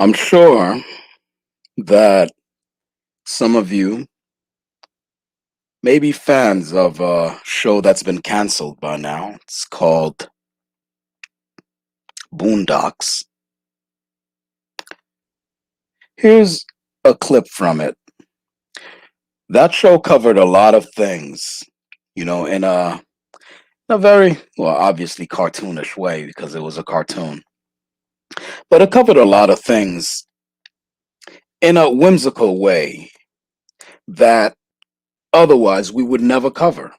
I'm sure that some of you may be fans of a show that's been canceled by now. It's called Boondocks. Here's a clip from it. That show covered a lot of things, in a very, well, obviously cartoonish way because it was a cartoon. But it covered a lot of things in a whimsical way that otherwise we would never cover.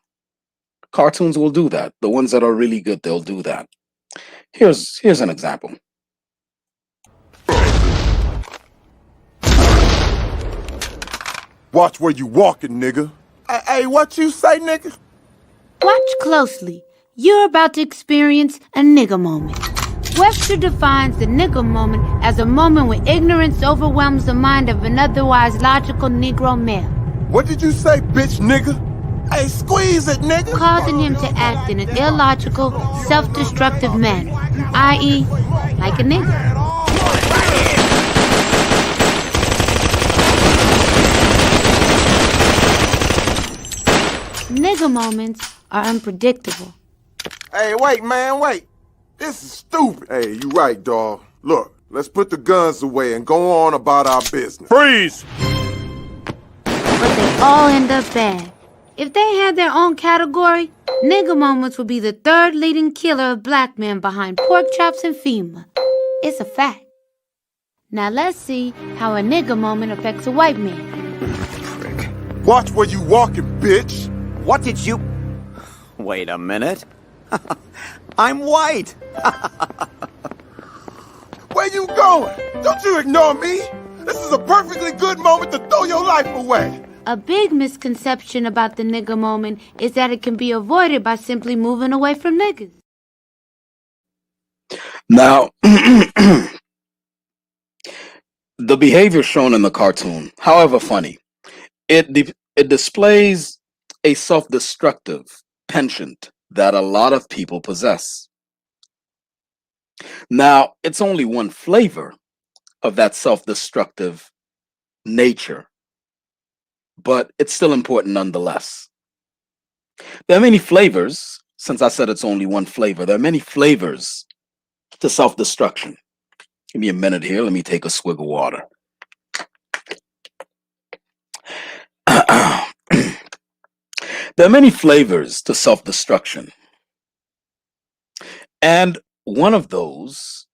Cartoons will do that. The ones that are really good, they'll do that. Here's an example. Watch where you walking, nigga. Hey, what you say, nigga? Watch closely. You're about to experience a nigga moment. Webster defines the nigga moment as a moment when ignorance overwhelms the mind of an otherwise logical Negro male, What did you say, bitch, nigga? Hey, squeeze it, nigga. causing him to act in an illogical, self-destructive manner, i.e., like a nigga. Nigga moments are unpredictable. Hey, wait, man, wait. This is stupid. Hey, you right, dawg. Look, let's put the guns away and go on about our business. Freeze! But they all end up bad. If they had their own category, nigga moments would be the third leading killer of black men behind pork chops and FEMA. It's a fact. Now let's see how a nigga moment affects a white man. Watch where you walking, bitch. What did you... Wait a minute. I'm white. Where you going? Don't you ignore me. This is a perfectly good moment to throw your life away. A big misconception about the nigga moment is that it can be avoided by simply moving away from niggas. Now, the behavior shown in the cartoon, however funny, it displays a self-destructive penchant that a lot of people possess. Now, it's only one flavor of that self-destructive nature, but it's still important nonetheless. There are many flavors, since I said it's only one flavor, there are many flavors to self-destruction. Give me a minute here, let me take a swig of water. There are many flavors to self-destruction. And one of those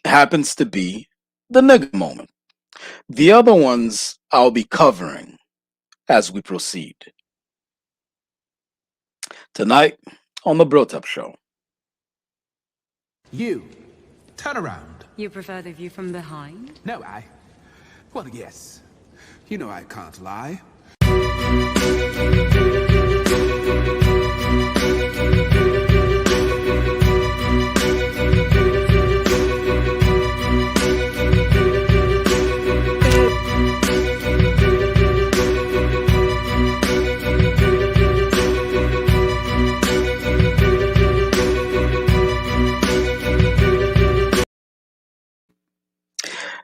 happens to be the nigga moment. The other ones I'll be covering as we proceed. Tonight on the Brotep Show. You, turn around. You prefer the view from behind? No, well, yes. You know I can't lie.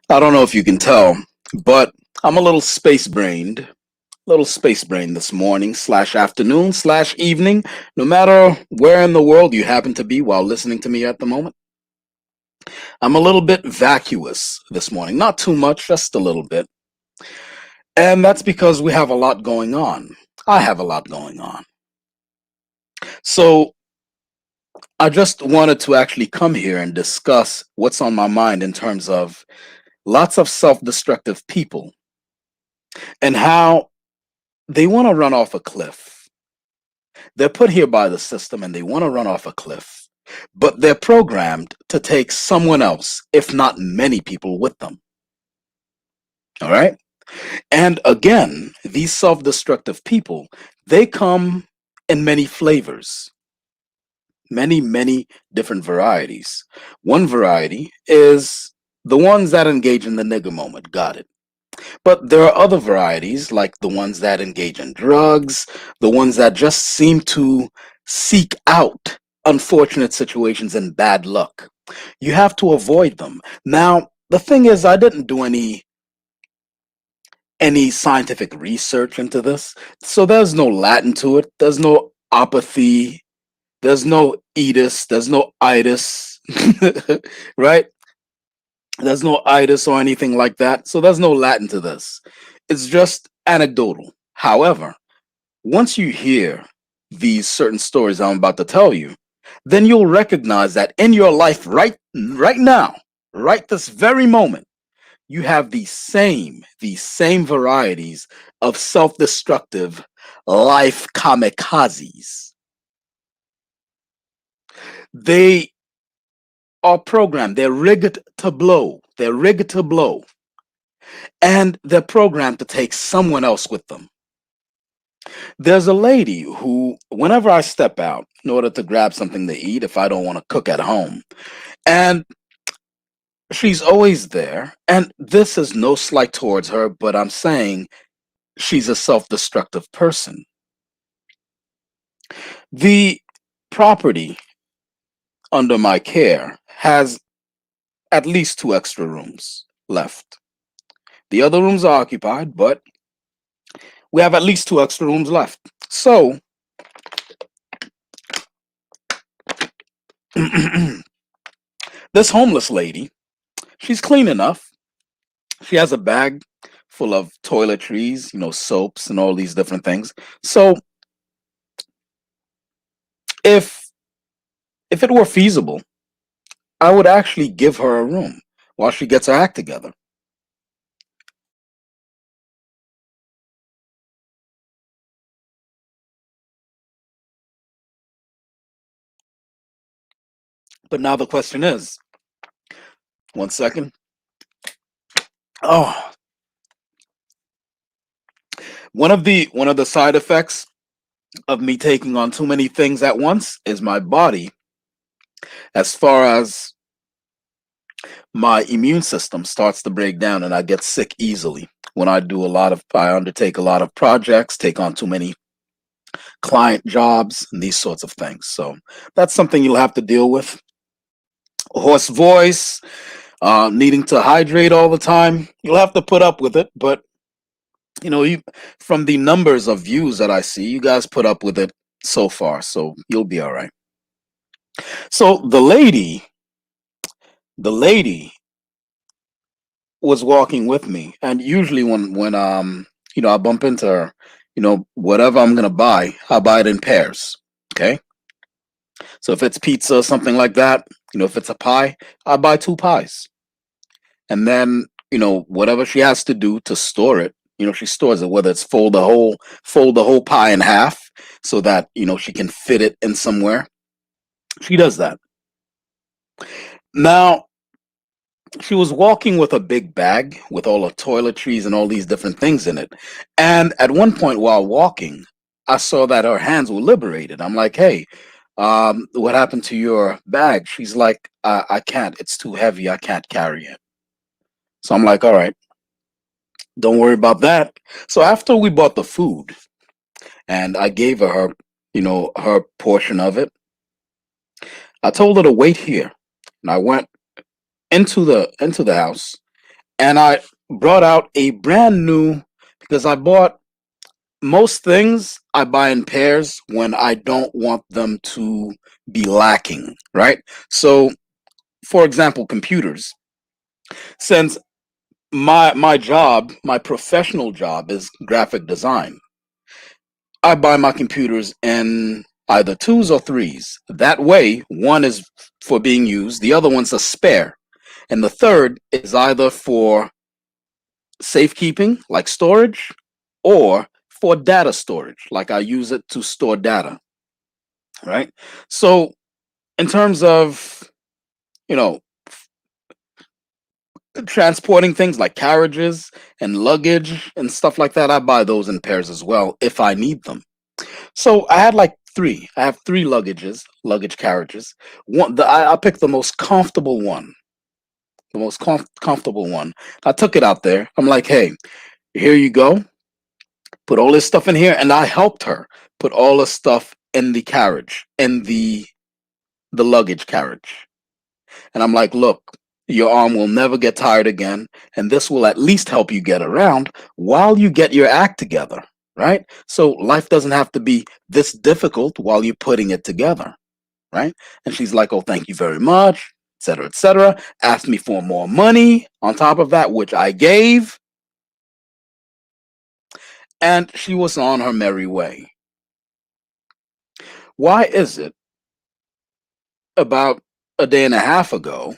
I don't know if you can tell, but I'm a little space brained this morning slash afternoon slash evening, no matter where in the world you happen to be while listening to me at the moment. I'm a little bit vacuous this morning, not too much, just a little bit. And that's because we have a lot going on. I have a lot going on. So I just wanted to actually come here and discuss what's on my mind in terms of lots of self-destructive people and how they want to run off a cliff. They're put here by the system and they want to run off a cliff, but they're programmed to take someone else, if not many people, with them. All right? And again, these self-destructive people, they come in many flavors, many different varieties. One variety is the ones that engage in the nigger moment, got it. But there are other varieties, like the ones that engage in drugs, the ones that just seem to seek out unfortunate situations and bad luck. You have to avoid them. Now, the thing is, I didn't do any scientific research into this, so there's no Latin to it. There's no apathy. There's no itis. There's no itis, right? There's no itis or anything like that. So there's no Latin to this. It's just anecdotal. However, once you hear these certain stories I'm about to tell you, then you'll recognize that in your life right now, right this very moment, you have these same varieties of self-destructive life kamikazes. They are programmed, they're rigged to blow. They're rigged to blow. And they're programmed to take someone else with them. There's a lady who, whenever I step out in order to grab something to eat, if I don't want to cook at home, and she's always there, and this is no slight towards her, but I'm saying she's a self-destructive person. The property under my care has at least 2 extra rooms left. The other rooms are occupied, but we have at least 2 extra rooms left. So this homeless lady, she's clean enough. She has a bag full of toiletries, soaps and all these different things. So if it were feasible, I would actually give her a room while she gets her act together. But now the question is, one second. Oh, one of the side effects of me taking on too many things at once is my body, as far as my immune system starts to break down and I get sick easily when I undertake a lot of projects, take on too many client jobs and these sorts of things. So that's something you'll have to deal with. Hoarse voice, needing to hydrate all the time. You'll have to put up with it, but from the numbers of views that I see, you guys put up with it so far, so you'll be all right. So the lady was walking with me, and usually when I bump into her, whatever I'm gonna buy, I buy it in pairs. Okay. So if it's pizza or something like that, if it's a pie, I buy 2 pies. And then, whatever she has to do to store it, she stores it, whether it's fold the whole pie in half so that, she can fit it in somewhere. She does that. Now, she was walking with a big bag with all the toiletries and all these different things in it. And at one point while walking, I saw that her hands were liberated. I'm like, hey, what happened to your bag? She's like, I can't. It's too heavy. I can't carry it. So I'm like, all right, don't worry about that. So after we bought the food and I gave her, her portion of it, I told her to wait here. And I went into the house and I brought out a brand new, because I bought most things I buy in pairs when I don't want them to be lacking, right? So for example, computers. Since my professional job is graphic design, I buy my computers in either 2s or 3s. That way, one is for being used, the other one's a spare, and the third is either for safekeeping, like storage, or for data storage, like I use it to store data, right? So in terms of, you know, transporting things like carriages and luggage and stuff like that, I buy those in pairs as well if I need them. So I had like 3. I have 3 luggage carriages. I picked the most comfortable one, comfortable one. I took it out there. I'm like, hey, here you go. Put all this stuff in here, and I helped her put all the stuff in the carriage, in the luggage carriage. And I'm like, look, Your arm will never get tired again, and this will at least help you get around while you get your act together, right? So life doesn't have to be this difficult while you're putting it together, right? And she's like, oh, thank you very much, etc., etc. Asked me for more money on top of that, which I gave, and she was on her merry way. Why is it about a day and a half ago,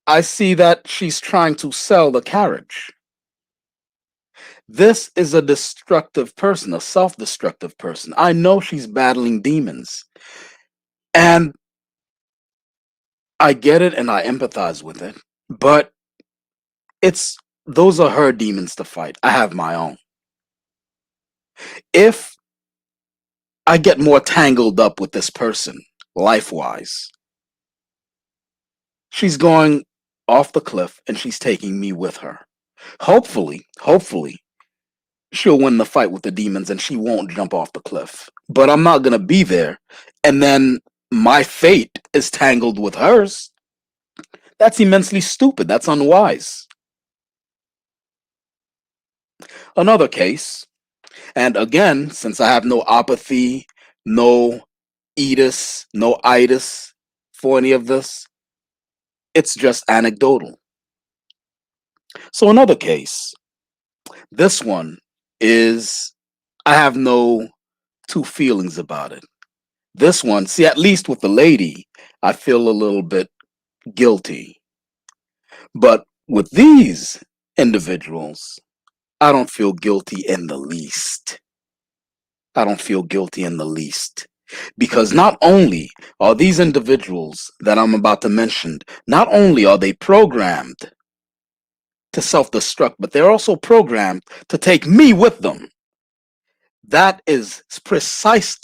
I see that she's trying to sell the carriage? This is a destructive person, a self destructive person. I know she's battling demons. And I get it and I empathize with it. But it's those are her demons to fight. I have my own. If I get more tangled up with this person, life wise, she's going off the cliff and she's taking me with her. Hopefully, she'll win the fight with the demons and she won't jump off the cliff. But I'm not going to be there. And then my fate is tangled with hers. That's immensely stupid. That's unwise. Another case, and again, since I have no apathy, no eatus, no itis for any of this, it's just anecdotal. So another case, this one is, I have no two feelings about it. This one, see, at least with the lady, I feel a little bit guilty. But with these individuals, I don't feel guilty in the least. I don't feel guilty in the least. Because not only are these individuals that I'm about to mention, not only are they programmed to self-destruct, but they're also programmed to take me with them. That is precise.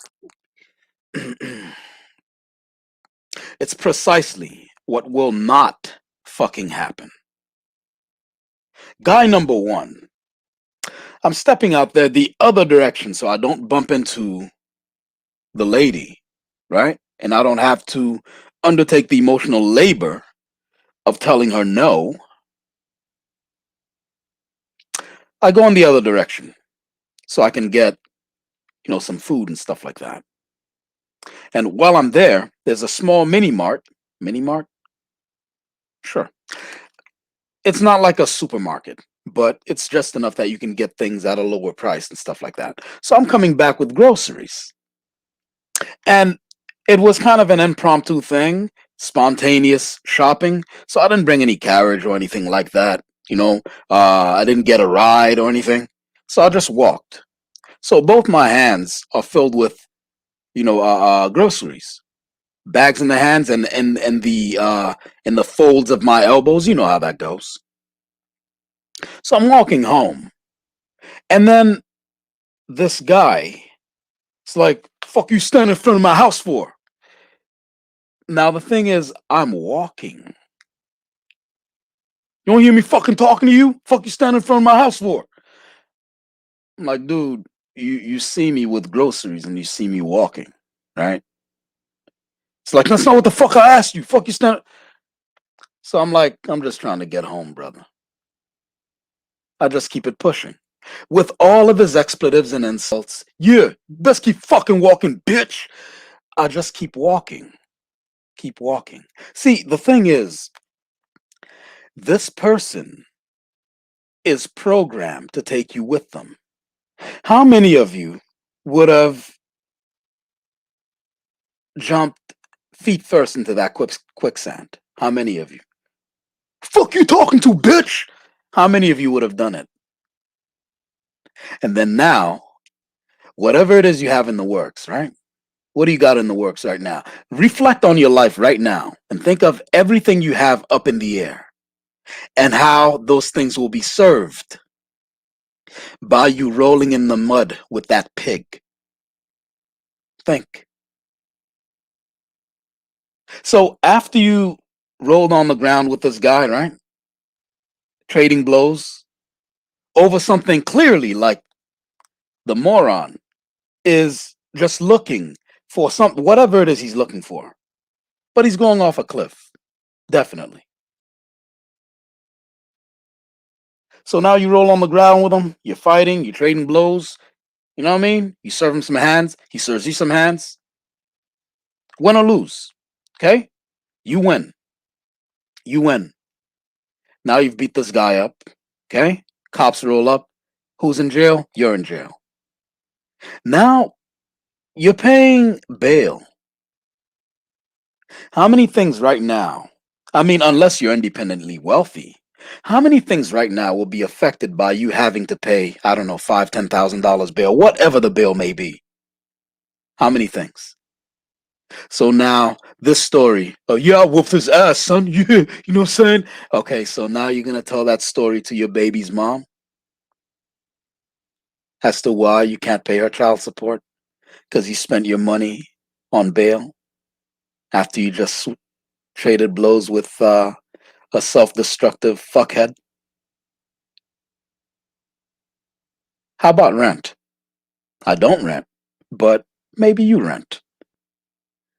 It's precisely what will not fucking happen. Guy number one, I'm stepping out there the other direction so I don't bump into the lady, right? And I don't have to undertake the emotional labor of telling her no. I go in the other direction so I can get, some food and stuff like that. And while I'm there, there's a small mini mart. Mini mart? Sure. It's not like a supermarket, but it's just enough that you can get things at a lower price and stuff like that. So I'm coming back with groceries. And it was kind of an impromptu thing, spontaneous shopping. So I didn't bring any carriage or anything like that. I didn't get a ride or anything. So I just walked. So both my hands are filled with, groceries. Bags in the hands and in the folds of my elbows. You know how that goes. So I'm walking home, and then this guy, it's like, "Fuck you standing in front of my house for?" Now the thing is, I'm walking. You don't hear me fucking talking to you? Fuck you standing in front of my house for? I'm like, dude, you see me with groceries and you see me walking, right? It's like, that's not what the fuck I asked you. Fuck you stand. So I'm like, I'm just trying to get home, brother. I just keep it pushing. With all of his expletives and insults, yeah, best keep fucking walking, bitch. I just keep walking. Keep walking. See, the thing is, this person is programmed to take you with them. How many of you would have jumped feet first into that quicksand? How many of you? Fuck you talking to, bitch? How many of you would have done it? And then now, whatever it is you have in the works, right? What do you got in the works right now? Reflect on your life right now and think of everything you have up in the air and how those things will be served by you rolling in the mud with that pig. Think. So after you rolled on the ground with this guy, right? Trading blows over something clearly like the moron is just looking for whatever it is he's looking for. But he's going off a cliff. Definitely. So now you roll on the ground with him. You're fighting. You're trading blows. You know what I mean? You serve him some hands. He serves you some hands. Win or lose. Okay? You win. You win. Now you've beat this guy up. Okay? Cops roll up. Who's in jail? You're in jail. Now you're paying bail. How many things right now? I mean, unless you're independently wealthy, how many things right now will be affected by you having to pay, I don't know, $5, $10,000 bail, whatever the bill may be? How many things? So now this story, oh yeah, I whooped his ass, son. Yeah, you know what I'm saying? Okay, so now you're gonna tell that story to your baby's mom as to why you can't pay her child support because you spent your money on bail after you just traded blows with a self-destructive fuckhead. How about rent? I don't rent, but maybe you rent.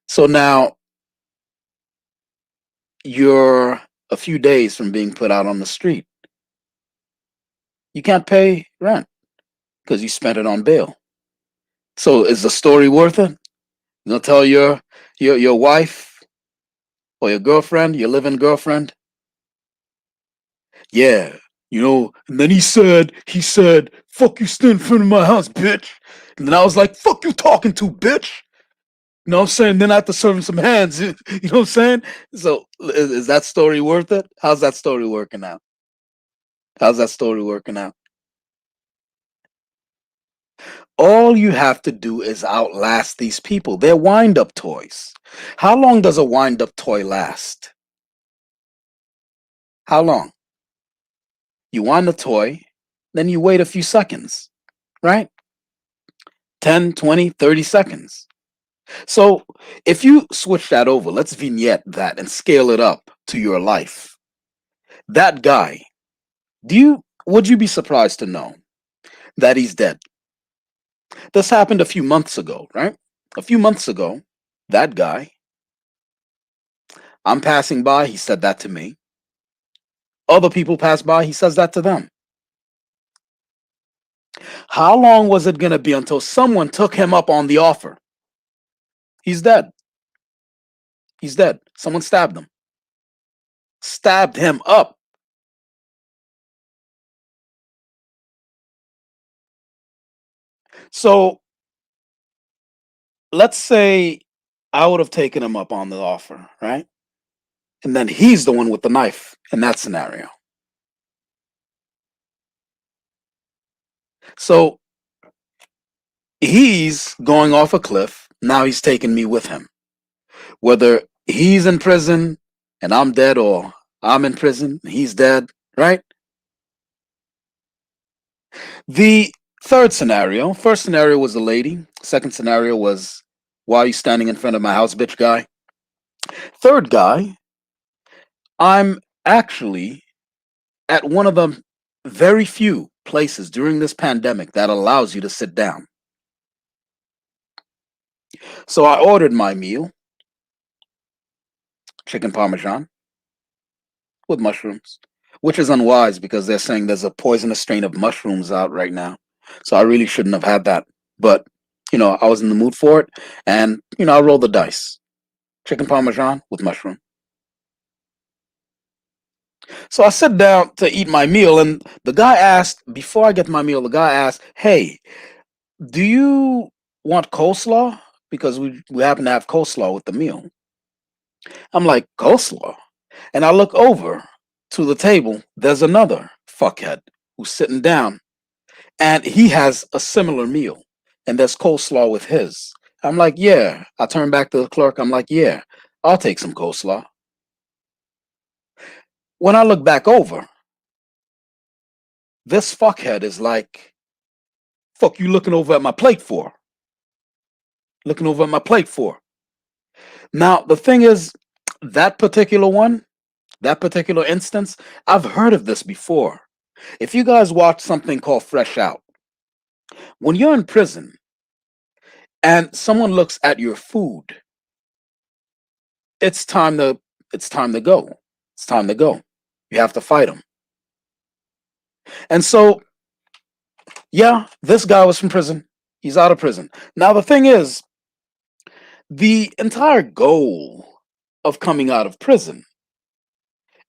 So now you're a few days from being put out on the street. You can't pay rent because you spent it on bail. So is the story worth it? You gonna tell your wife or your girlfriend, your living girlfriend, yeah, and then he said, fuck you, stand in front of my house, bitch. And then I was like, fuck you talking to, bitch. You know what I'm saying? Then I have to serve him some hands. You know what I'm saying? So is that story worth it? How's that story working out? How's that story working out? All you have to do is outlast these people. They're wind up toys. How long does a wind up toy last? How long? You wind the toy, then you wait a few seconds, right? 10, 20, 30 seconds. So if you switch that over, let's vignette that and scale it up to your life. That guy, would you be surprised to know that he's dead? This happened a few months ago, right? A few months ago, that guy, I'm passing by, he said that to me. Other people pass by, he says that to them. How long was it going to be until someone took him up on the offer? He's dead. He's dead. Someone stabbed him. Stabbed him up. So let's say I would have taken him up on the offer, right? And then he's the one with the knife in that scenario. So he's going off a cliff. Now he's taking me with him. Whether he's in prison and I'm dead, or I'm in prison, he's dead, right? The third scenario, first scenario was the lady. Second scenario was, why are you standing in front of my house, bitch guy? Third guy, I'm actually at one of the very few places during this pandemic that allows you to sit down. So I ordered my meal, chicken parmesan with mushrooms, which is unwise because they're saying there's a poisonous strain of mushrooms out right now. So I really shouldn't have had that. But, I was in the mood for it. And, I rolled the dice. Chicken parmesan with mushroom. So I sit down to eat my meal. And the guy asked, before I get my meal, the guy asked, hey, do you want coleslaw? Because we happen to have coleslaw with the meal. I'm like, coleslaw? And I look over to the table. There's another fuckhead who's sitting down, and he has a similar meal, and there's coleslaw with his. I'm like, yeah. I turn back to the clerk. I'm like, yeah, I'll take some coleslaw. When I look back over, this fuckhead is like, fuck you looking over at my plate for? Looking over at my plate for? Now, the thing is, that particular instance, I've heard of this before. If you guys watch something called Fresh Out, when you're in prison and someone looks at your food, it's time to go. It's time to go. You have to fight them. And so, yeah, this guy was from prison. He's out of prison. Now, the thing is, the entire goal of coming out of prison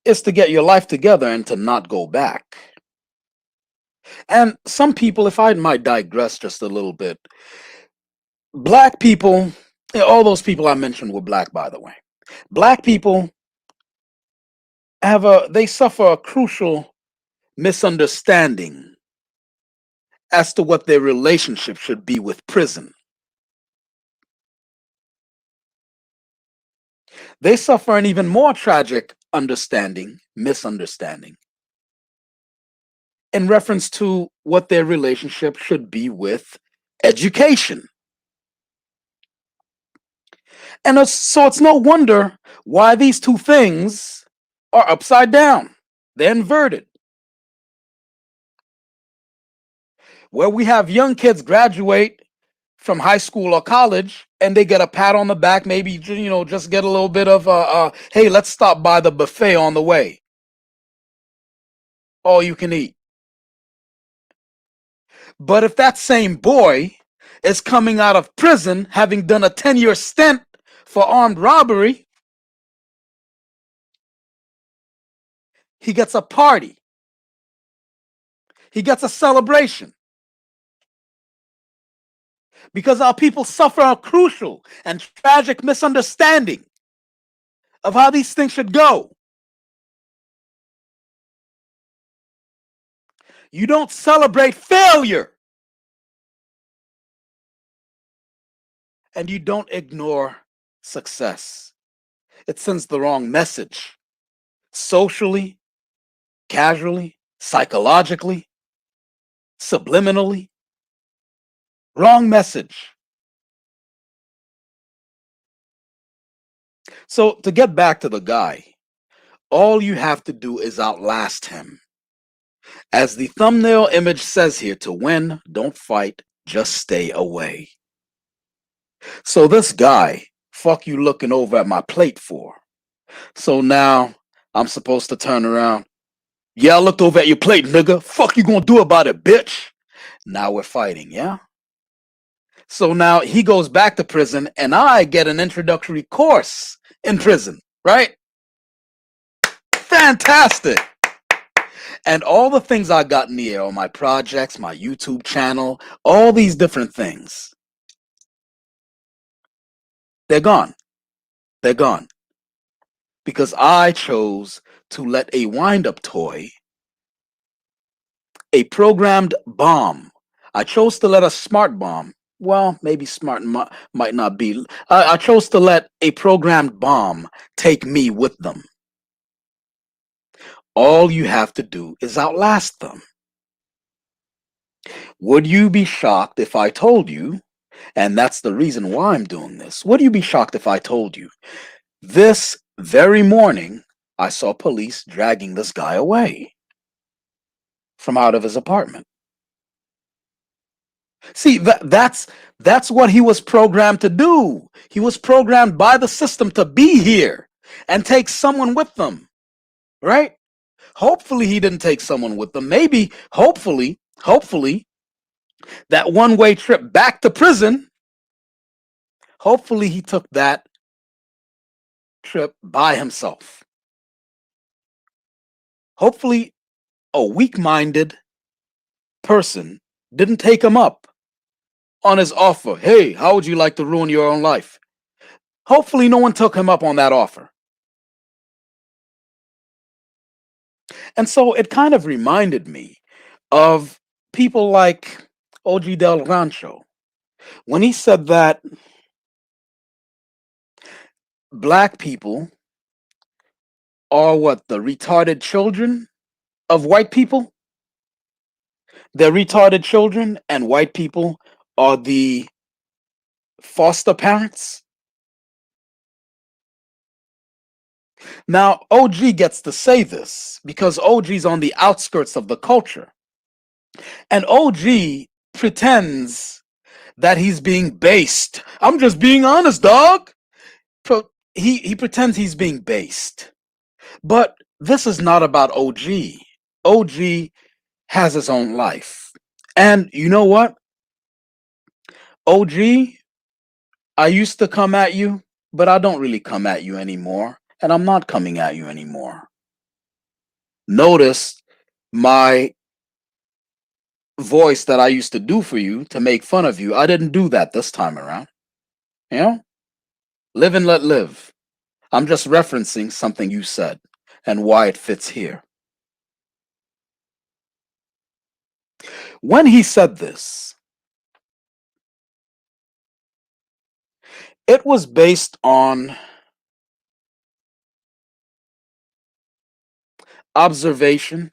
is to get your life together and to not go back. And some people, if I might digress just a little bit, black people, all those people I mentioned were black, by the way. Black people they suffer a crucial misunderstanding as to what their relationship should be with prison. They suffer an even more tragic misunderstanding, in reference to what their relationship should be with education. And so it's no wonder why these two things are upside down. They're inverted. Where we have young kids graduate from high school or college and they get a pat on the back, maybe, just get a little bit of hey, let's stop by the buffet on the way. All you can eat. But if that same boy is coming out of prison having done a 10-year stint for armed robbery, he gets a party. He gets a celebration. Because our people suffer a crucial and tragic misunderstanding of how these things should go. You don't celebrate failure. And you don't ignore success. It sends the wrong message. Socially, casually, psychologically, subliminally. Wrong message. So to get back to the guy, all you have to do is outlast him. As the thumbnail image says here, to win, don't fight, just stay away. So this guy, fuck you looking over at my plate for? So now I'm supposed to turn around. Yeah, I looked over at your plate, nigga. Fuck you gonna do about it, bitch? Now we're fighting, yeah? So now he goes back to prison and I get an introductory course in prison, right? Fantastic. And all the things I got in the air, all my projects, my YouTube channel, all these different things, they're gone. They're gone. Because I chose to let a wind-up toy, a programmed bomb, I chose to let a smart bomb, well, maybe smart might not be, I chose to let a programmed bomb take me with them. All you have to do is outlast them. Would you be shocked if I told you, and that's the reason why I'm doing this, would you be shocked if I told you, this very morning, I saw police dragging this guy away from out of his apartment? See, that's what he was programmed to do. He was programmed by the system to be here and take someone with them, right? Hopefully he didn't take someone with them. Maybe, hopefully, that one-way trip back to prison, hopefully he took that trip by himself. Hopefully a weak-minded person didn't take him up on his offer. Hey, how would you like to ruin your own life? Hopefully no one took him up on that offer. And so it kind of reminded me of people like OG Del Rancho, when he said that black people are what, the retarded children of white people? They're retarded children and white people are the foster parents? Now, OG gets to say this because OG's on the outskirts of the culture. And OG pretends that he's being based. I'm just being honest, dog. He pretends he's being based. But this is not about OG. OG has his own life. And you know what? OG, I used to come at you, but I don't really come at you anymore. And I'm not coming at you anymore. Notice my voice that I used to do for you to make fun of you. I didn't do that this time around. You know? Live and let live. I'm just referencing something you said and why it fits here. When he said this, it was based on observation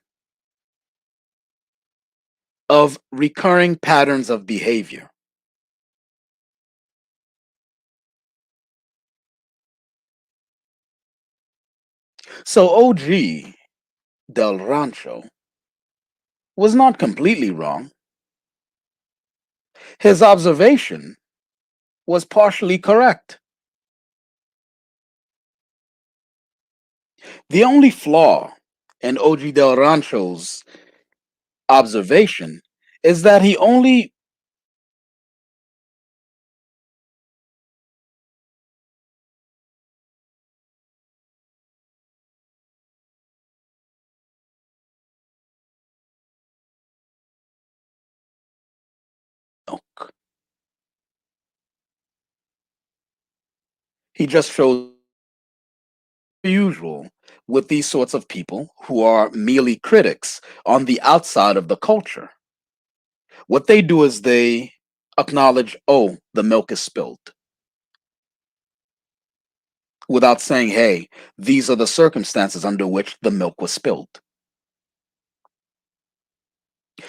of recurring patterns of behavior. So OG Del Rancho was not completely wrong. His observation was partially correct. The only flaw in OG Del Rancho's observation is that he only he just shows usual with these sorts of people who are merely critics on the outside of the culture. What they do is they acknowledge, oh, the milk is spilled, without saying, hey, these are the circumstances under which the milk was spilled.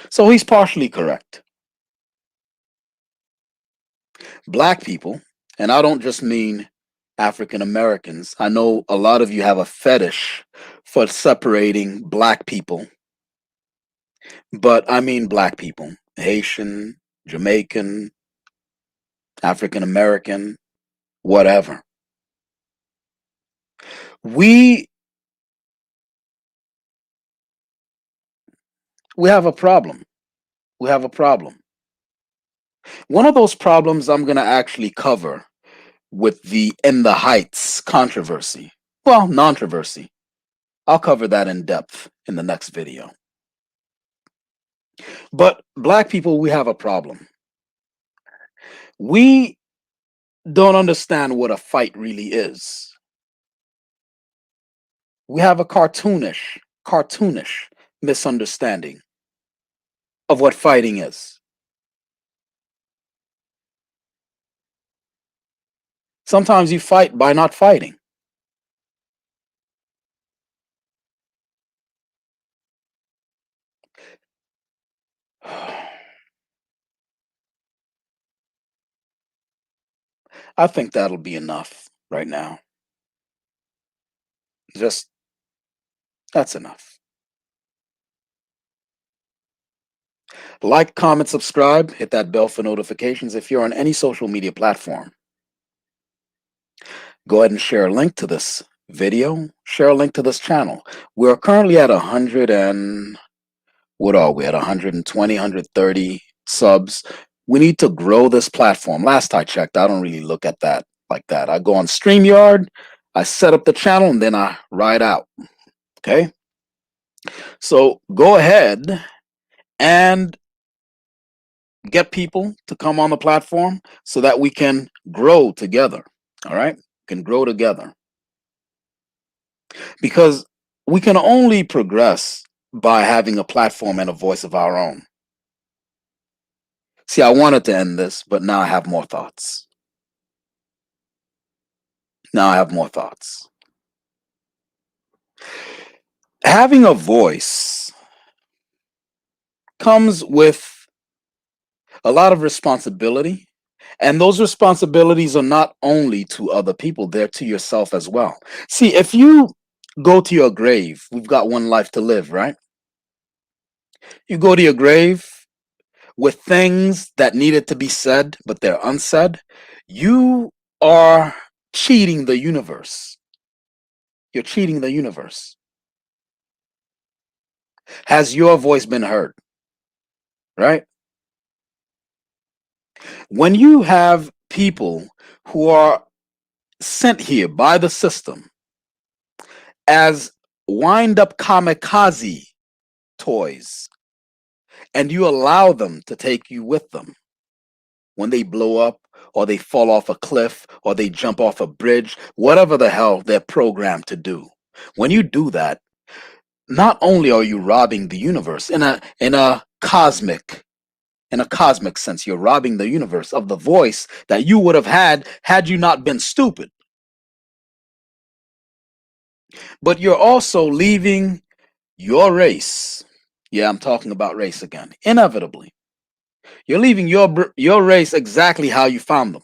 So he's partially correct. Black people, and I don't just mean African Americans, I know a lot of you have a fetish for separating black people, but I mean black people, Haitian, Jamaican, African American, whatever. We have a problem. We have a problem. One of those problems I'm going to actually cover with the In the Heights controversy. Well, controversy. I'll cover that in depth in the next video. But black people, we have a problem. We don't understand what a fight really is. We have a cartoonish misunderstanding of what fighting is. Sometimes you fight by not fighting. I think that'll be enough right now. Just, that's enough. Like, comment, subscribe, hit that bell for notifications if you're on any social media platform. Go ahead and share a link to this video, share a link to this channel. We're currently at 100 and, what are we at, 120, 130 subs. We need to grow this platform. Last I checked, I don't really look at that like that. I go on StreamYard, I set up the channel, and then I ride out. Okay? So go ahead and get people to come on the platform so that we can grow together. All right? We can grow together. Because we can only progress by having a platform and a voice of our own. See, I wanted to end this, but now I have more thoughts. Now I have more thoughts. Having a voice comes with a lot of responsibility, and those responsibilities are not only to other people, they're to yourself as well. See, if you go to your grave, we've got one life to live, right? You go to your grave with things that needed to be said, but they're unsaid, you are cheating the universe. You're cheating the universe. Has your voice been heard? Right? When you have people who are sent here by the system as wind up kamikaze toys, and you allow them to take you with them when they blow up or they fall off a cliff or they jump off a bridge, whatever the hell they're programmed to do. When you do that, not only are you robbing the universe in a cosmic sense, you're robbing the universe of the voice that you would have had you not been stupid. But you're also leaving your race. Yeah, I'm talking about race again. Inevitably, you're leaving your race exactly how you found them.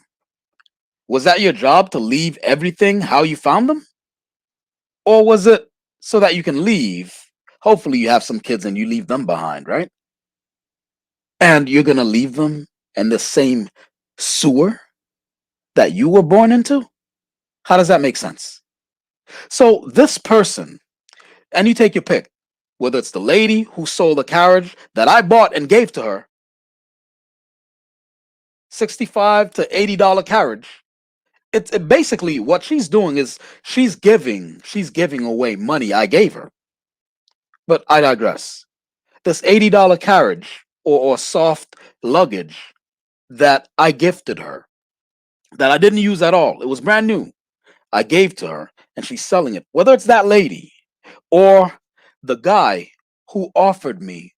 Was that your job to leave everything how you found them? Or was it so that you can leave? Hopefully, you have some kids and you leave them behind, right? And you're going to leave them in the same sewer that you were born into? How does that make sense? So, this person, and you take your pick, whether it's the lady who sold the carriage that I bought and gave to her, $65 to $80 carriage. It basically what she's doing is she's giving away money I gave her. But I digress. This $80 carriage or soft luggage that I gifted her, that I didn't use at all. It was brand new. I gave to her and she's selling it. Whether it's that lady or the guy who offered me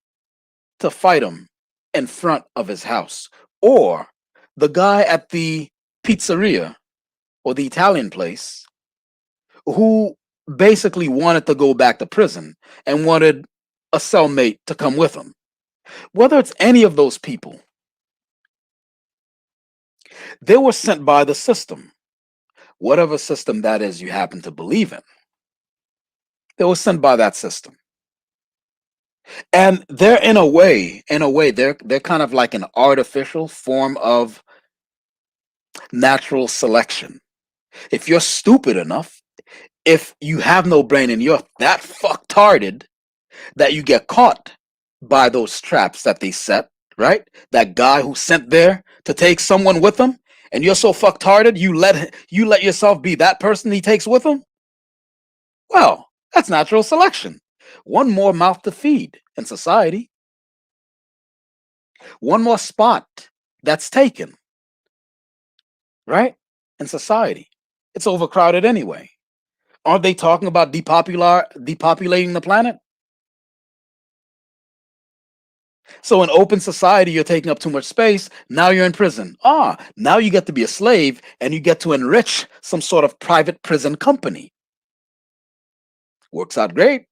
to fight him in front of his house, or the guy at the pizzeria or the Italian place who basically wanted to go back to prison and wanted a cellmate to come with him. Whether it's any of those people, they were sent by the system, whatever system that is you happen to believe in. They were sent by that system. And they're in a way, they're kind of like an artificial form of natural selection. If you're stupid enough, if you have no brain and you're that fucktarded that you get caught by those traps that they set, right? That guy who sent there to take someone with him, and you're so fucktarded you let yourself be that person he takes with him. Well, that's natural selection. One more mouth to feed in society. One more spot that's taken, right? In society. It's overcrowded anyway. Aren't they talking about depopulating the planet? So in open society, you're taking up too much space. Now you're in prison. Now you get to be a slave and you get to enrich some sort of private prison company. Works out great.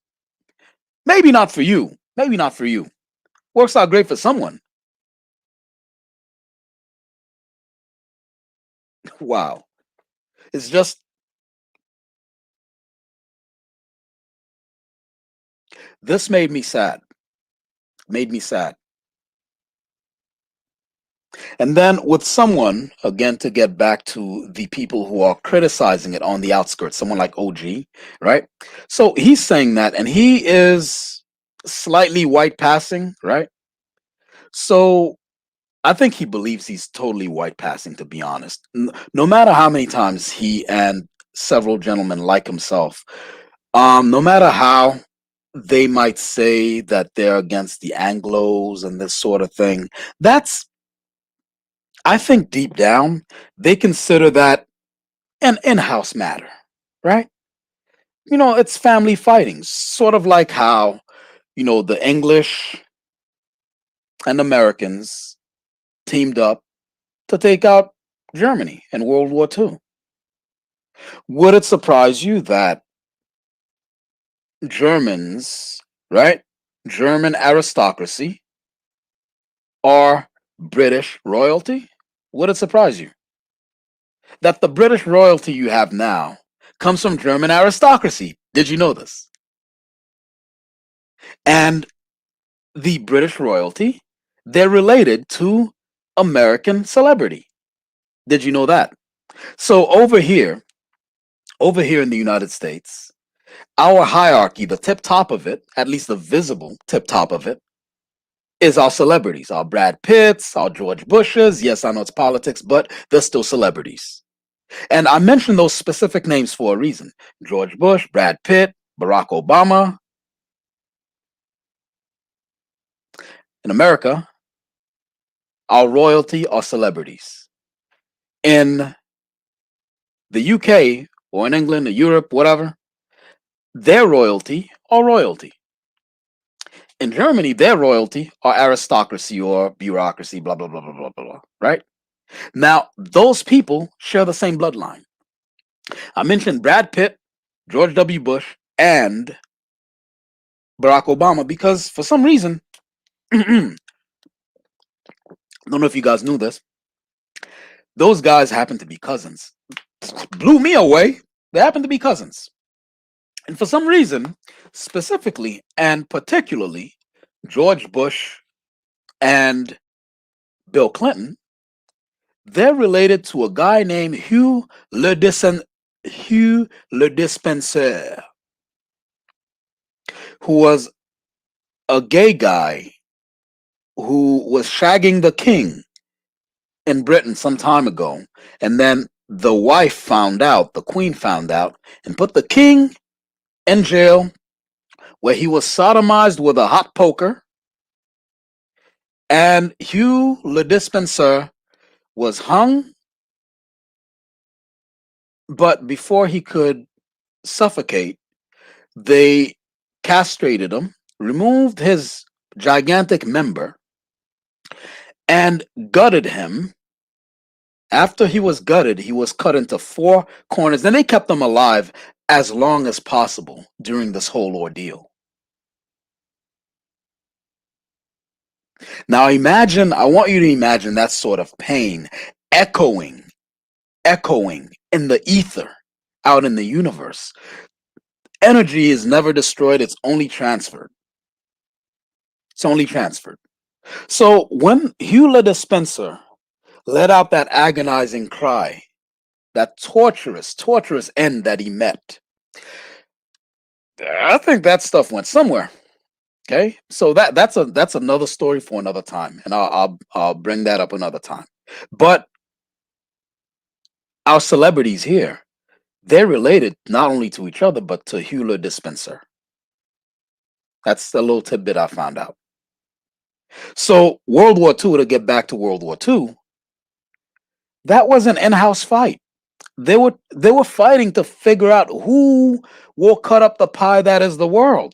Maybe not for you. Maybe not for you. Works out great for someone. Wow. It's just, this made me sad. Made me sad. And then with someone, again, to get back to the people who are criticizing it on the outskirts, someone like OG, right? So he's saying that, and he is slightly white passing, right? So I think he believes he's totally white passing, to be honest. No matter how many times he and several gentlemen like himself, no matter how they might say that they're against the Anglos and this sort of thing, that's, I think deep down, they consider that an in-house matter, right? It's family fighting, sort of like how, the English and Americans teamed up to take out Germany in World War II. Would it surprise you that Germans, right? German aristocracy are British royalty? Would it surprise you that the British royalty you have now comes from German aristocracy? Did you know this? And the British royalty, they're related to American celebrity. Did you know that? So over here in the United States, Our hierarchy, the tip top of it, at least the visible tip top of it, is our celebrities, our Brad Pitts, our George Bushes. Yes, I know it's politics, but they're still celebrities. And I mentioned those specific names for a reason. George Bush, Brad Pitt, Barack Obama. In America, our royalty are celebrities. In the UK or in England or Europe, whatever, their royalty are royalty. In Germany, their royalty are aristocracy or bureaucracy, blah, blah, blah, blah, blah, blah, right? Now, those people share the same bloodline. I mentioned Brad Pitt, George W. Bush, and Barack Obama because for some reason, I don't know if you guys knew this, those guys happen to be cousins. Blew me away. They happen to be cousins. And for some reason, specifically and particularly, George Bush and Bill Clinton, they're related to a guy named Hugh Le Despencer, who was a gay guy who was shagging the king in Britain some time ago. And then the wife found out, the queen found out, and put the king in jail where he was sodomized with a hot poker. And Hugh Le Despencer was hung, but before he could suffocate, they castrated him, removed his gigantic member, and gutted him. After he was gutted, he was cut into 4 corners. Then they kept him alive as long as possible during this whole ordeal. Now imagine, I want you to imagine that sort of pain echoing in the ether, out in the universe. Energy is never destroyed, it's only transferred. It's only transferred. So when Hugh Le Despencer let out that agonizing cry, that torturous end that he met, I think that stuff went somewhere. Okay, so that's another story for another time, and I'll bring that up another time. But our celebrities here, they're related not only to each other but to Hugh Le Despencer. That's a little tidbit I found out. So World War II, to get back to World War II, that was an in-house fight. They were fighting to figure out who will cut up the pie that is the world.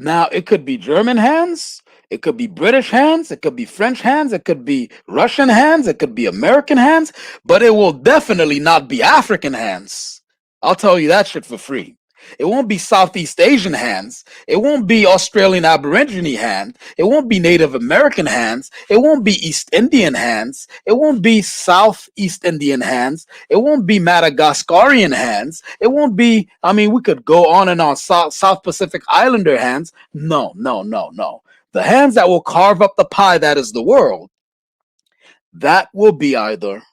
Now, it could be German hands, it could be British hands, it could be French hands, it could be Russian hands, it could be American hands, but it will definitely not be African hands. I'll tell you that shit for free. It won't be Southeast Asian hands. It won't be Australian Aborigine hand. It won't be Native American hands. It won't be East Indian hands. It won't be Southeast Indian hands. It won't be Madagascarian hands. It won't be, I mean, we could go on and on, South Pacific Islander hands. No. The hands that will carve up the pie that is the world, that will be either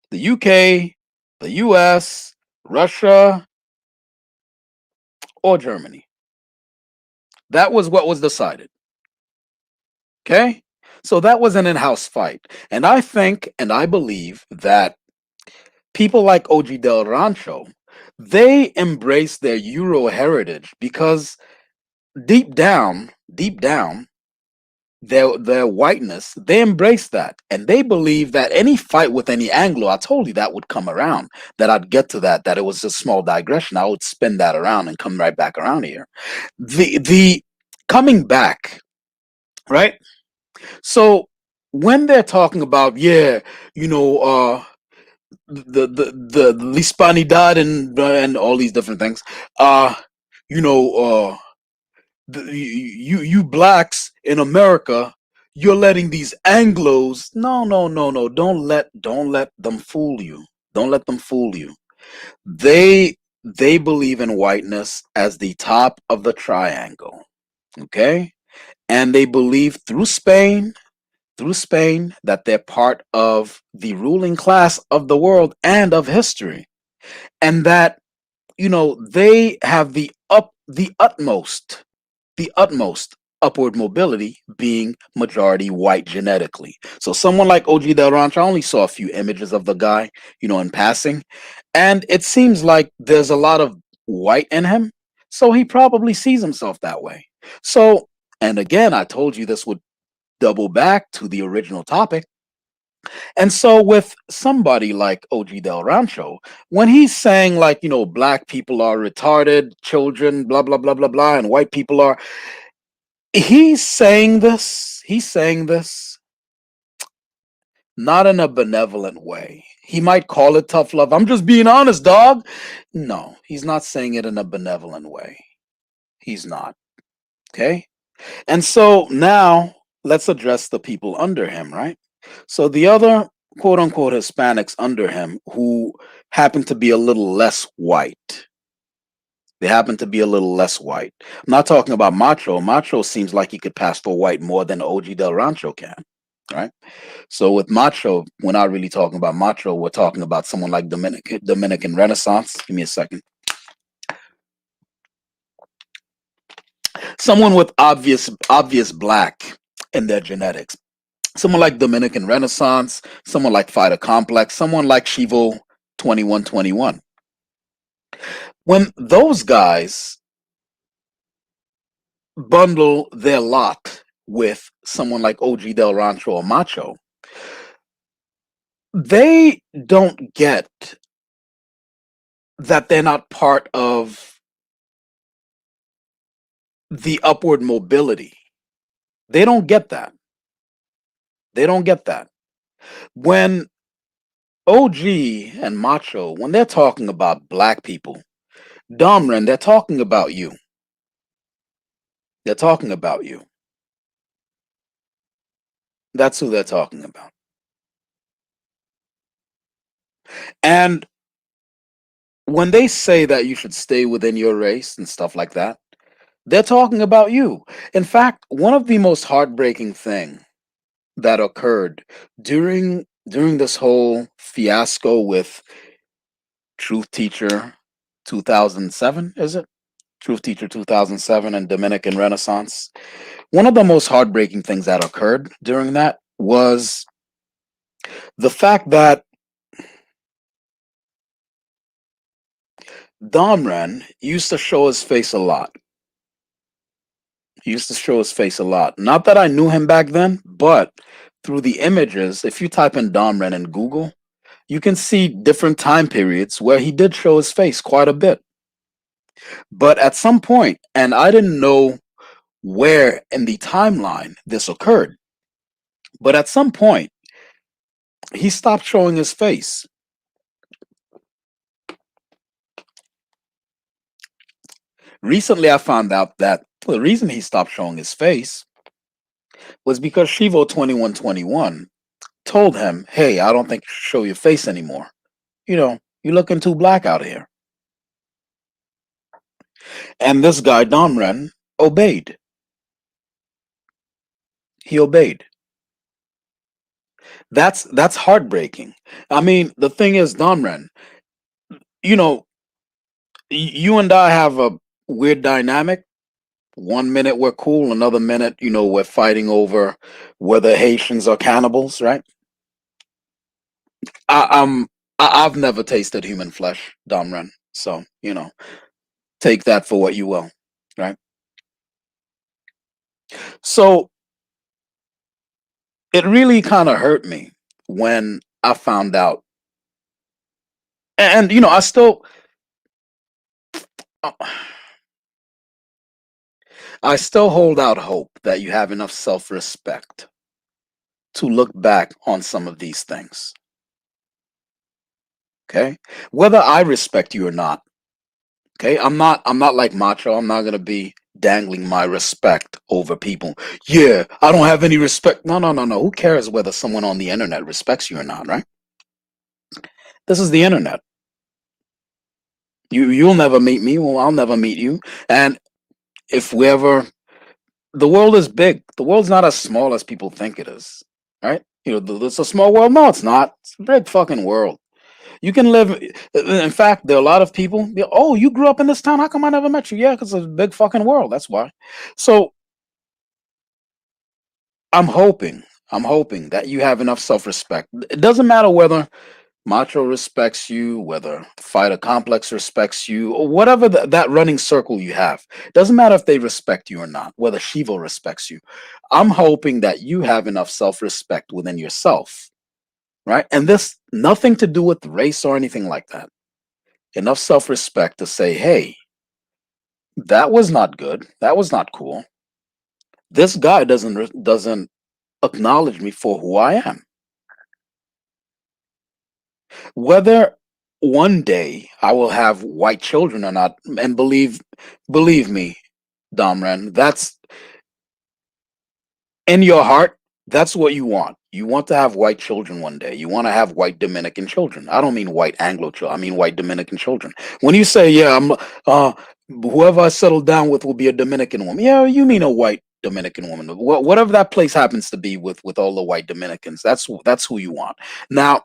the UK, the US, Russia, or Germany. That was what was decided. Okay? So that was an in-house fight. And I think and I believe that people like OG Del Rancho, they embrace their Euro heritage because deep down, their whiteness, they embrace that. And they believe that any fight with any Anglo, I told you that would come around, that I'd get to that it was a small digression. I would spin that around and come right back around here. The coming back, right? So when they're talking about, the Hispanidad and all these different things, you blacks in America, you're letting these Anglos. No. Don't let them fool you. Don't let them fool you. They believe in whiteness as the top of the triangle. Okay? And they believe through Spain that they're part of the ruling class of the world and of history. and that they have the utmost upward mobility, being majority white genetically. So someone like OG Del Rancho, I only saw a few images of the guy, in passing, and it seems like there's a lot of white in him. So he probably sees himself that way. So, and again, I told you this would double back to the original topic. And so with somebody like OG Del Rancho, when he's saying like, black people are retarded children, blah blah blah blah blah, and white people are, he's saying this not in a benevolent way. He might call it tough love. I'm just being honest, dog. No, he's not saying it in a benevolent way. He's not. Okay? And so now let's address the people under him, right? So the other quote unquote Hispanics under him who happen to be a little less white. They happen to be a little less white. I'm not talking about Macho. Macho seems like he could pass for white more than OG Del Rancho can, right? So with Macho, we're not really talking about Macho. We're talking about someone like Dominican Renaissance. Give me a second. Someone with obvious black in their genetics. Someone like Dominican Renaissance, someone like Fighter Complex, someone like Shivo 2121. When those guys bundle their lot with someone like OG Del Rancho or Macho, they don't get that they're not part of the upward mobility. They don't get that. They don't get that. When OG and Macho, when they're talking about black people, Domren, they're talking about you. They're talking about you. That's who they're talking about. And when they say that you should stay within your race and stuff like that, they're talking about you. In fact, one of the most heartbreaking thing that occurred during this whole fiasco with Truth Teacher 2007, is it? Truth Teacher 2007 and Dominican Renaissance. One of the most heartbreaking things that occurred during that was the fact that Domren used to show his face a lot. He used to show his face a lot. Not that I knew him back then, but through the images, if you type in Domren in Google, you can see different time periods where he did show his face quite a bit. But at some point, and I didn't know where in the timeline this occurred, but at some point, he stopped showing his face. Recently, I found out that the reason he stopped showing his face was because Shivo 2121 told him, hey, I don't think you should show your face anymore. You're looking too black out here. And this guy, Domren, obeyed. He obeyed. That's heartbreaking. I mean, the thing is, Domren, you know, you and I have a weird dynamic. One minute we're cool, another minute, we're fighting over whether Haitians are cannibals, right? I've never tasted human flesh, Domren. So, take that for what you will, right? So it really kind of hurt me when I found out. And I still uh, I still hold out hope that you have enough self-respect to look back on some of these things. Okay? Whether I respect you or not. Okay? I'm not like Macho. I'm not going to be dangling my respect over people. Yeah, I don't have any respect. No, no, no, no. Who cares whether someone on the internet respects you or not, right? This is the internet. You'll never meet me. Well, I'll never meet you. And if we ever, the world is big. The world's not as small as people think it is, right? It's a small world. No, it's not. It's a big fucking world. You can live. In fact, there are a lot of people. Oh, you grew up in this town. How come I never met you? Yeah, because it's a big fucking world. That's why. So I'm hoping. I'm hoping that you have enough self-respect. It doesn't matter whether Macho respects you, whether Fighter Complex respects you, or whatever that running circle you have. Doesn't matter if they respect you or not, whether Shiva respects you. I'm hoping that you have enough self-respect within yourself, right? And this nothing to do with race or anything like that. Enough self-respect to say, hey, that was not good. That was not cool. This guy doesn't acknowledge me for who I am. Whether one day I will have white children or not, and believe me, Domran, that's in your heart, that's what you want. You want to have white children one day. You want to have white Dominican children. I don't mean white Anglo children. I mean white Dominican children. When you say, yeah, whoever I settle down with will be a Dominican woman. Yeah, you mean a white Dominican woman. Whatever that place happens to be with all the white Dominicans. That's who you want. Now,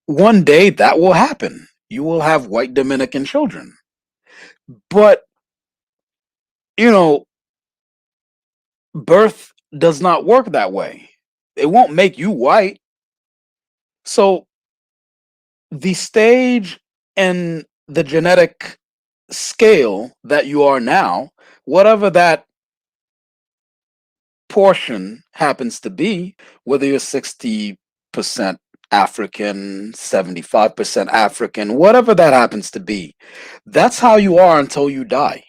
one day that will happen. You will have white Dominican children. But, you know, birth does not work that way. It won't make you white. So the stage and the genetic scale that you are now, whatever that portion happens to be, whether you're 60% African, 75% African, whatever that happens to be, that's how you are until you die.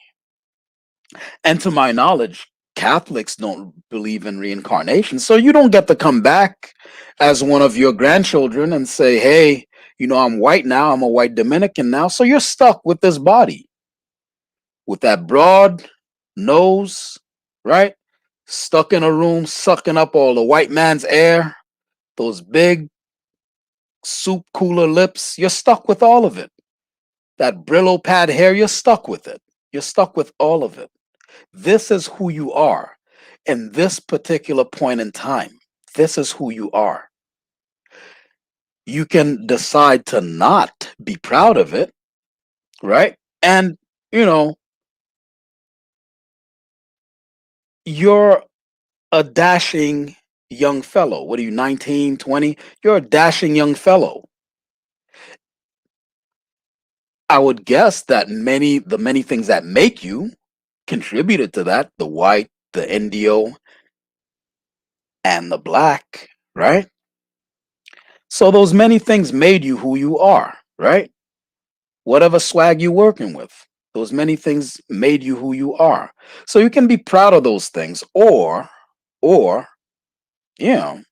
And to my knowledge, Catholics don't believe in reincarnation. So you don't get to come back as one of your grandchildren and say, hey, I'm white now, I'm a white Dominican now. So you're stuck with this body, with that broad nose, right? Stuck in a room, sucking up all the white man's air, those big soup cooler lips. You're stuck with all of it. That Brillo pad hair, you're stuck with it. You're stuck with all of it. This is who you are in this particular point in time. This is who you are. You can decide to not be proud of it, right? And, you know, you're a dashing young fellow. What are you, 19, 20? You're a dashing young fellow. I would guess that the many things that make you contributed to that, the white, the Indio, and the black, right? So those many things made you who you are, right? Whatever swag you're working with, those many things made you who you are. So you can be proud of those things, or, you know,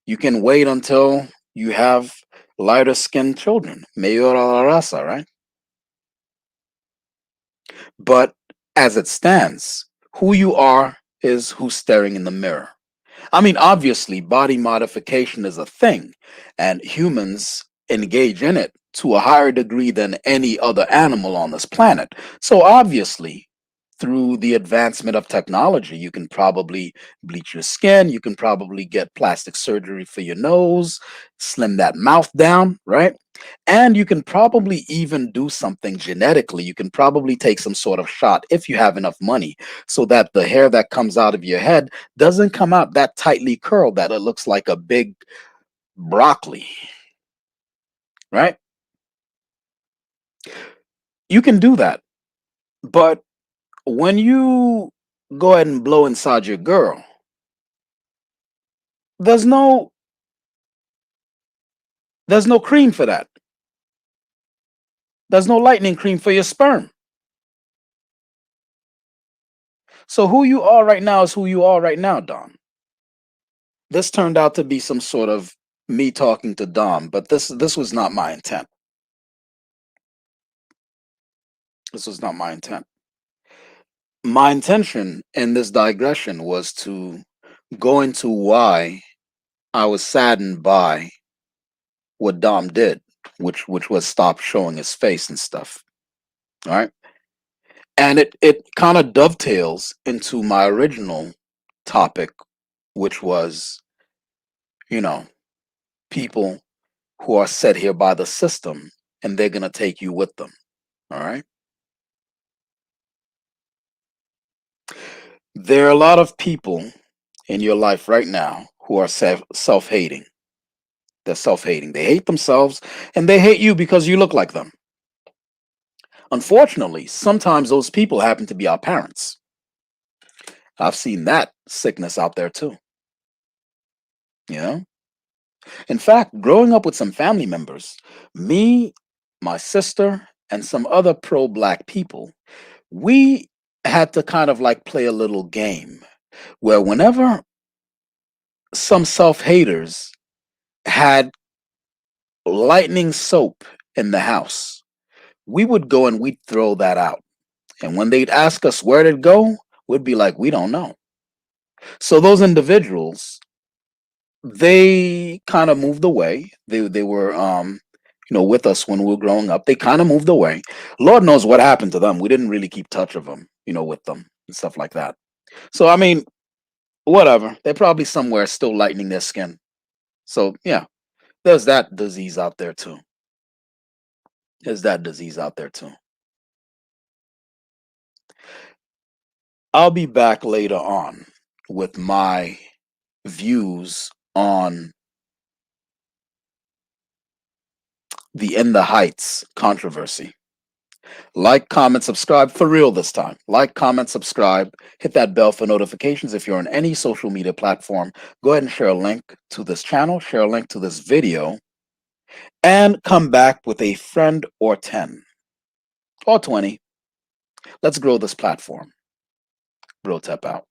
you can wait until you have lighter skinned children. Mayor a la raza, right? But as it stands, who you are is who's staring in the mirror. I mean, obviously, body modification is a thing, and humans engage in it to a higher degree than any other animal on this planet. So, obviously, through the advancement of technology, you can probably bleach your skin, you can probably get plastic surgery for your nose, slim that mouth down, right? And you can probably even do something genetically. You can probably take some sort of shot if you have enough money so that the hair that comes out of your head doesn't come out that tightly curled that it looks like a big broccoli, right? You can do that. But when you go ahead and blow inside your girl, there's no there's no cream for that. There's no lightning cream for your sperm. So who you are right now is who you are right now, Don. This turned out to be some sort of me talking to Dom, but this was not my intent. This was not my intent. My intention in this digression was to go into why I was saddened by what Dom did, which was stop showing his face and stuff. All right. And it kind of dovetails into my original topic, which was, you know, people who are set here by the system, and they're going to take you with them. All right. There are a lot of people in your life right now who are self-hating. They're self-hating. They hate themselves and they hate you because you look like them. Unfortunately, sometimes those people happen to be our parents. I've seen that sickness out there too. You know? In fact, growing up with some family members, me, my sister, and some other pro-black people, we had to kind of like play a little game where whenever some self-haters had lightning soap in the house, we would go and we'd throw that out. And when they'd ask us where did it go, we'd be like, we don't know. So those individuals, they kind of moved away. They were with us when we were growing up. They kind of moved away. Lord knows what happened to them. We didn't really keep touch of them, with them and stuff like that. So I mean, whatever. They're probably somewhere still lightening their skin. So yeah, there's that disease out there too. There's that disease out there too. I'll be back later on with my views on the In the Heights controversy. Like, comment, subscribe for real this time. Like, comment, subscribe, hit that bell for notifications. If you're on any social media platform, go ahead and share a link to this channel, share a link to this video, and come back with a friend or 10 or 20. Let's grow this platform. Bro Tep out.